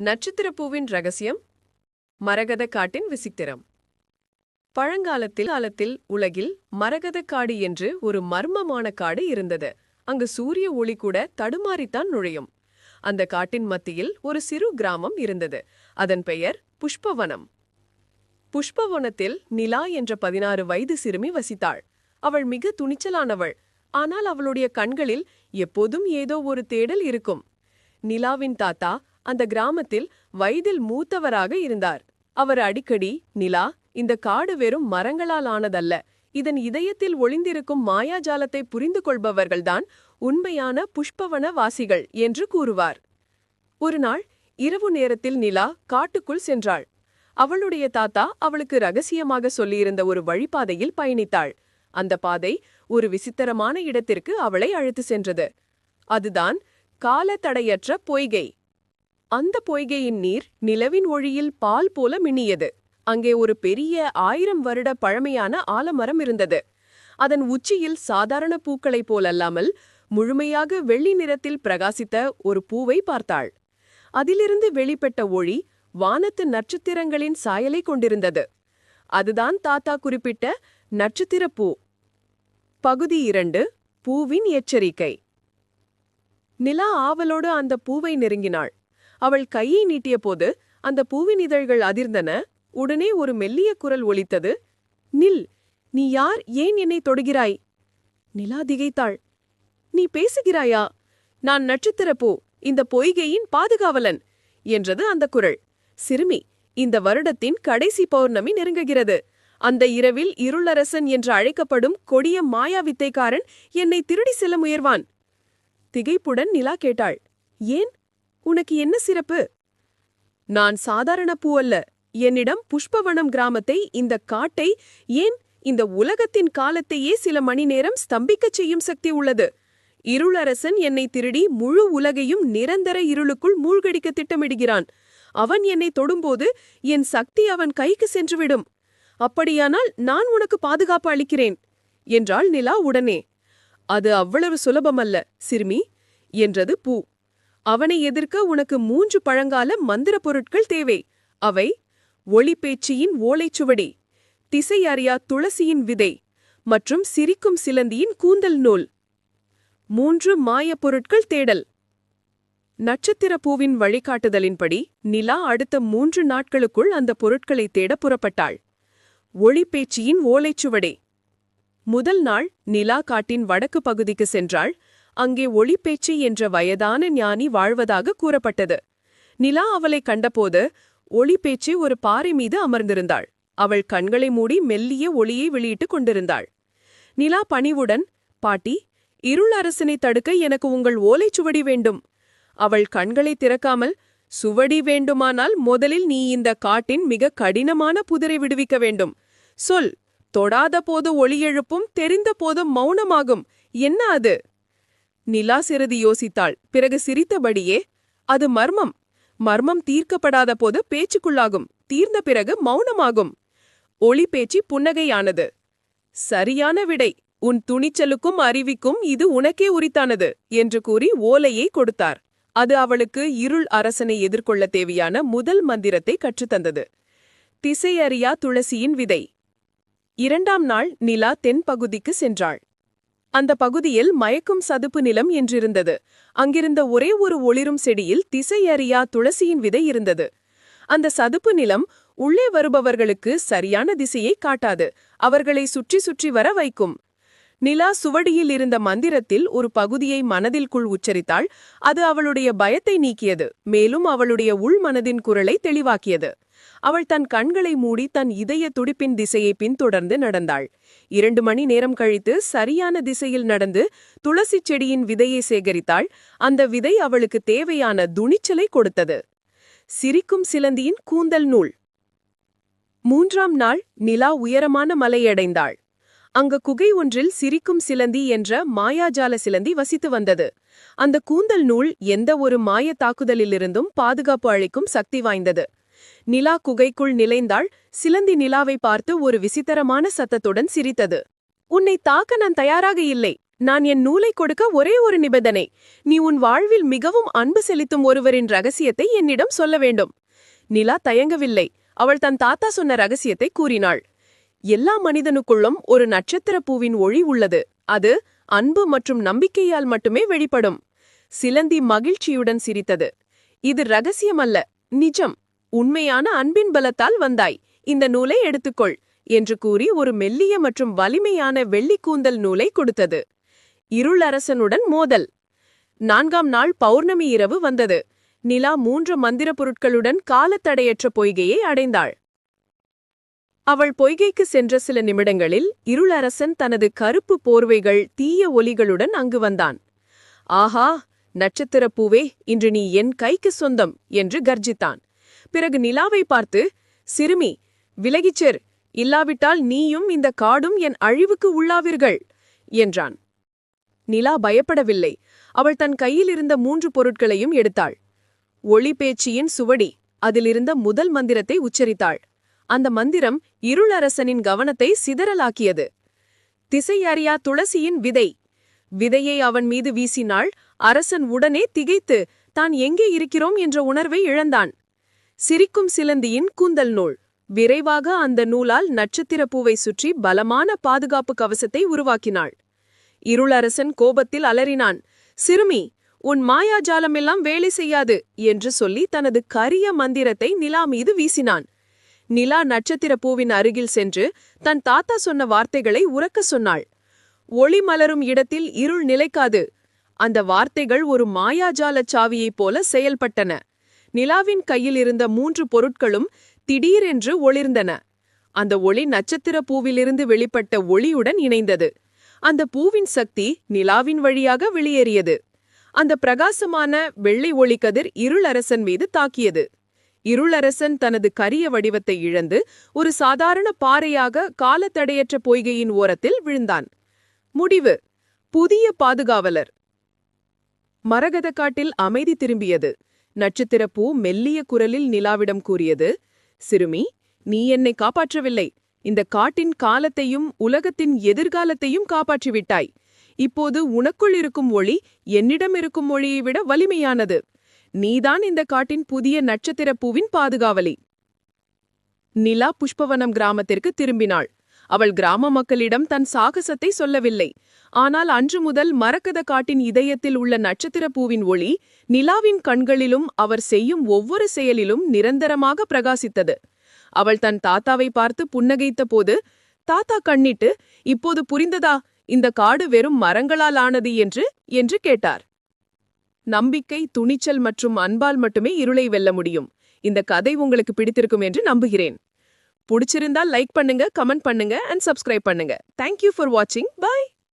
நட்சத்திரப்பூவின் ரகசியம். மரகத காட்டின் விசித்திரம். பழங்காலத்தில் உலகில் மரகத காடு என்று ஒரு மர்மமான காடு இருந்தது. அங்கு சூரிய ஒளி கூட தடுமாறித்தான் நுழையும். அந்த காட்டின் மத்தியில் ஒரு சிறு கிராமம் இருந்தது. அதன் பெயர் புஷ்பவனம். புஷ்பவனத்தில் நிலா என்ற 16 வயது சிறுமி வசித்தாள். அவள் மிக துணிச்சலானவள். ஆனால் அவளுடைய கண்களில் எப்போதும் ஏதோ ஒரு தேடல் இருக்கும். நிலாவின் தாத்தா அந்த கிராமத்தில் வயதில் மூத்தவராக இருந்தார். அவர் அடிக்கடி, நிலா, இந்த காடு வெறும் மரங்களால் ஆனதல்ல, இதன் இதயத்தில் ஒளிந்திருக்கும் மாயாஜாலத்தை புரிந்து கொள்பவர்கள்தான் உண்மையான புஷ்பவன வாசிகள் என்று கூறுவார். ஒரு நாள் இரவு நேரத்தில் நிலா காட்டுக்குள் சென்றாள். அவளுடைய தாத்தா அவளுக்கு ரகசியமாக சொல்லியிருந்த ஒரு வழிபாதையில் பயணித்தாள். அந்த பாதை ஒரு விசித்திரமான இடத்திற்கு அவளை அழைத்து சென்றது. அதுதான் காலத்தடையற்ற பொய்கை. அந்த பொய்கையின் நீர் நிலவின் ஒளியில் பால் போல மின்னியது. அங்கே ஒரு பெரிய 1000 வருட பழமையான ஆலமரம் இருந்தது. அதன் உச்சியில் சாதாரண பூக்களைப் போலல்லாமல் முழுமையாக வெள்ளி நிறத்தில் பிரகாசித்த ஒரு பூவை பார்த்தாள். அதிலிருந்து வெளிப்பட்ட ஒளி வானத்து நட்சத்திரங்களின் சாயலை கொண்டிருந்தது. அதுதான் தாத்தா குறிப்பிட்ட நட்சத்திரப்பூ. பகுதி 2. பூவின் எச்சரிக்கை. நிலா ஆவலோடு அந்த பூவை நெருங்கினாள். அவள் கையை நீட்டிய போது அந்த பூவின் இதழ்கள் அதிர்ந்தன. உடனே ஒரு மெல்லிய குரல் ஒலித்தது. நில், நீ யார்? ஏன் என்னை தொடுகிறாய்? நிலா திகைத்தாள். நீ பேசுகிறாயா? நான் நட்சத்திரப்பூ, இந்த பொய்கையின் பாதுகாவலன் என்றது அந்த குரல். சிறுமி, இந்த வருடத்தின் கடைசி பௌர்ணமி நெருங்குகிறது. அந்த இரவில் இருளரசன் என்று அழைக்கப்படும் கொடிய மாயா வித்தைக்காரன் என்னை திருடி செல்ல முயர்வான். திகைப்புடன் நிலா கேட்டாள். ஏன்? உனக்கு என்ன சிறப்பு? நான் சாதாரண பூ அல்ல. என்னிடம் புஷ்பவனம் கிராமத்தை, இந்த காட்டை, ஏன் இந்த உலகத்தின் காலத்தையே சில மணி நேரம் ஸ்தம்பிக்கச் செய்யும் சக்தி உள்ளது. இருளரசன் என்னை திருடி முழு உலகையும் நிரந்தர இருளுக்குள் மூழ்கடிக்க திட்டமிடுகிறான். அவன் என்னை தொடும்போது என் சக்தி அவன் கைக்கு சென்றுவிடும். அப்படியானால் நான் உனக்கு பாதுகாப்பு அளிக்கிறேன் என்றாள் நிலா உடனே. அது அவ்வளவு சுலபமல்ல சிறுமி என்றது பூ. அவனை எதிர்க்க உனக்கு 3 பழங்கால மந்திர பொருட்கள் தேவை. அவை ஒளிப்பேச்சியின் ஓலைச்சுவடி, திசை அறியா துளசியின் விதை மற்றும் சிரிக்கும் சிலந்தியின் கூந்தல் நூல். 3 மாயப் பொருட்கள் தேடல். நட்சத்திர பூவின் வழிகாட்டுதலின்படி நிலா அடுத்த 3 நாட்களுக்குள் அந்த பொருட்களை தேட புறப்பட்டாள். ஒளிப்பேச்சியின் ஓலைச்சுவடை. முதல் நாள் நிலா காட்டின் வடக்கு பகுதிக்கு சென்றாள். அங்கே ஒளிப்பேச்சி என்ற வயதான ஞானி வாழ்வதாக கூறப்பட்டது. நிலா அவளை கண்டபோது ஒளிப்பேச்சி ஒரு பாறை மீது அமர்ந்திருந்தாள். அவள் கண்களை மூடி மெல்லிய ஒளியை வெளியிட்டுக் கொண்டிருந்தாள். நிலா பணிவுடன், பாட்டி, இருள் அரசனை தடுக்க எனக்கு உங்கள் ஓலைச்சுவடி வேண்டும். அவள் கண்களை திறக்காமல், சுவடி வேண்டுமானால் முதலில் நீ இந்த காட்டின் மிக கடினமான புதிரை விடுவிக்க வேண்டும். சொல், தொடாத போது ஒளி எழுப்பும், தெரிந்த போது மௌனமாகும். என்ன அது? நிலா சிறிது யோசித்தாள். பிறகு சிரித்தபடியே, அது மர்மம். மர்மம் தீர்க்கப்படாத போது பேச்சுக்குள்ளாகும், தீர்ந்த பிறகு மௌனமாகும். ஒளி பேச்சு புன்னகையானது. சரியான விடை. உன் துணிச்சலுக்கும் அறிவிக்கும் இது உனக்கே உரித்தானது என்று கூறி ஓலையை கொடுத்தார். அது அவளுக்கு இருள் அரசனை எதிர்கொள்ள தேவையான முதல் மந்திரத்தை கற்றுத்தந்தது. திசையறியா துளசியின் விதை. 2ஆம் நாள் நிலா தென்பகுதிக்கு சென்றாள். அந்த பகுதியில் மயக்கும் சதுப்பு நிலம் என்றிருந்தது. அங்கிருந்த ஒரே ஒரு ஒளிரும் செடியில் திசையறியா துளசியின் விதை இருந்தது. அந்த சதுப்பு நிலம் உள்ளே வருபவர்களுக்கு சரியான திசையை காட்டாது, அவர்களை சுற்றி சுற்றி வர வைக்கும். நிலா சுவடியில் இருந்த மந்திரத்தில் ஒரு பகுதியை மனதிற்குள் உச்சரித்தாள். அது அவளுடைய பயத்தை நீக்கியது, மேலும் அவளுடைய உள் மனதின் குரலை தெளிவாக்கியது. அவள் தன் கண்களை மூடி தன் இதய துடிப்பின் திசையை பின்தொடர்ந்து நடந்தாள். 2 மணி நேரம் கழித்து சரியான திசையில் நடந்து துளசி செடியின் விதையை சேகரித்தாள். அந்த விதை அவளுக்கு தேவையான துணிச்சலை கொடுத்தது. சிரிக்கும் சிலந்தியின் கூந்தல் நூல். 3ஆம் நாள் நிலா உயரமான மலையடைந்தாள். அங்கு குகை ஒன்றில் சிரிக்கும் சிலந்தி என்ற மாயாஜால சிலந்தி வசித்து வந்தது. அந்த கூந்தல் நூல் எந்த ஒரு மாய தாக்குதலிலிருந்தும் பாதுகாப்பு அளிக்கும் சக்தி வாய்ந்தது. நிலா குகைக்குள் நிலைந்தாள். சிலந்தி நிலாவை பார்த்து ஒரு விசித்திரமான சத்தத்துடன் சிரித்தது. உன்னை தாக்க நான் தயாராக இல்லை. நான் என் நூலை கொடுக்க ஒரே ஒரு நிபந்தனை. நீ உன் வாழ்வில் மிகவும் அன்பு செலுத்தும் ஒருவரின் ரகசியத்தை என்னிடம் சொல்ல வேண்டும். நிலா தயங்கவில்லை. அவள் தன் தாத்தா சொன்ன ரகசியத்தை கூறினாள். எல்லா மனிதனுக்குள்ளும் ஒரு நட்சத்திர பூவின் ஒளி உள்ளது. அது அன்பு மற்றும் நம்பிக்கையால் மட்டுமே வெளிப்படும். சிலந்தி மகிழ்ச்சியுடன் சிரித்தது. இது ரகசியமல்ல, நிஜம். உண்மையான அன்பின் பலத்தால் வந்தாய். இந்த நூலை எடுத்துக்கொள் என்று கூறி ஒரு மெல்லிய மற்றும் வலிமையான வெள்ளிக்கூந்தல் நூலை கொடுத்தது. இருளரசனுடன் மோதல். 4ஆம் நாள் பௌர்ணமி இரவு வந்தது. நிலா 3 மந்திர பொருட்களுடன் காலத்தடையற்ற பொய்கையை அடைந்தாள். அவள் பொய்கைக்கு சென்ற சில நிமிடங்களில் இருளரசன் தனது கருப்பு போர்வைகள் தீய ஒலிகளுடன் அங்கு வந்தான். ஆஹா, நட்சத்திரப் பூவே, இன்று நீ என் கைக்கு சொந்தம் என்று கர்ஜித்தான். பிறகு நிலாவை பார்த்து, சிறுமி, விலகிச்சேர், இல்லாவிட்டால் நீயும் இந்த காடும் என் அழிவுக்கு உள்ளாவீர்கள் என்றான். நிலா பயப்படவில்லை. அவள் தன் கையில் இருந்த 3 பொருட்களையும் எடுத்தாள். ஒளிபேச்சியின் சுவடி. அதிலிருந்த முதல் மந்திரத்தை உச்சரித்தாள். அந்த மந்திரம் இருளரசனின் கவனத்தை சிதறலாக்கியது. திசையறியா துளசியின் விதை. விதையை அவன் மீது வீசினாள். அரசன் உடனே திகைத்து தான் எங்கே இருக்கிறோம் என்ற உணர்வை இழந்தான். சிரிக்கும் சிலந்தியின் கூந்தல் நூல். விரைவாக அந்த நூலால் நட்சத்திர பூவை சுற்றி பலமான பாதுகாப்பு கவசத்தை உருவாக்கினாள். இருளரசன் கோபத்தில் அலறினான். சிறுமி, உன் மாயாஜாலமெல்லாம் வேலை செய்யாது என்று சொல்லி தனது கரிய மந்திரத்தை நிலா மீது வீசினான். நிலா நட்சத்திர பூவின் அருகில் சென்று தன் தாத்தா சொன்ன வார்த்தைகளை உரக்க சொன்னாள். ஒளி மலரும் இடத்தில் இருள் நிலைக்காது. அந்த வார்த்தைகள் ஒரு மாயாஜாலச் சாவியைப் போல செயல்பட்டன. நிலாவின் கையில் இருந்த 3 பொருட்களும் திடீரென்று ஒளிர்ந்தன. அந்த ஒளி நட்சத்திர பூவிலிருந்து வெளிப்பட்ட ஒளியுடன் இணைந்தது. அந்த பூவின் சக்தி நிலாவின் வழியாக வெளியேறியது. அந்த பிரகாசமான வெள்ளை ஒளிக்கதிர் இருளரசன் மீது தாக்கியது. இருளரசன் தனது கரிய வடிவத்தை இழந்து ஒரு சாதாரண பாறையாக காலத்தடையற்ற பொய்கையின் ஓரத்தில் விழுந்தான். முடிவு. புதிய பாதுகாவலர். மரகத காட்டில் அமைதி திரும்பியது. நட்சத்திரப்பூ மெல்லிய குரலில் நிலாவிடம் கூறியது, சிறுமி, நீ என்னை காப்பாற்றவில்லை. இந்த காட்டின் காலத்தையும் உலகத்தின் எதிர்காலத்தையும் காப்பாற்றிவிட்டாய். இப்போது உனக்குள் இருக்கும் ஒளி என்னிடம் இருக்கும் ஒளியை விட வலிமையானது. நீதான் இந்த காட்டின் புதிய நட்சத்திரப் பூவின் பாதுகாவலி. நிலா புஷ்பவனம் கிராமத்திற்கு திரும்பினாள். அவள் கிராம மக்களிடம் தன் சாகசத்தை சொல்லவில்லை. ஆனால் அன்று முதல் மரகத காட்டின் இதயத்தில் உள்ள நட்சத்திரப் பூவின் ஒளி நிலாவின் கண்களிலும் அவர் செய்யும் ஒவ்வொரு செயலிலும் நிரந்தரமாக பிரகாசித்தது. அவள் தன் தாத்தாவை பார்த்து புன்னகைத்த போது, தாத்தா கண்ணிட்டு, இப்போது புரிந்ததா இந்த காடு வெறும் மரங்களால் ஆனது என்று கேட்டார். நம்பிக்கை, துணிச்சல் மற்றும் அன்பால் மட்டுமே இருளை வெல்ல முடியும். இந்த கதை உங்களுக்கு பிடித்திருக்கும் என்று நம்புகிறேன். பிடிச்சிருந்தால் லைக் பண்ணுங்க, கமெண்ட் பண்ணுங்க அண்ட் சப்ஸ்கிரைப் பண்ணுங்க. தேங்க்யூ ஃபார் வாட்சிங். பை.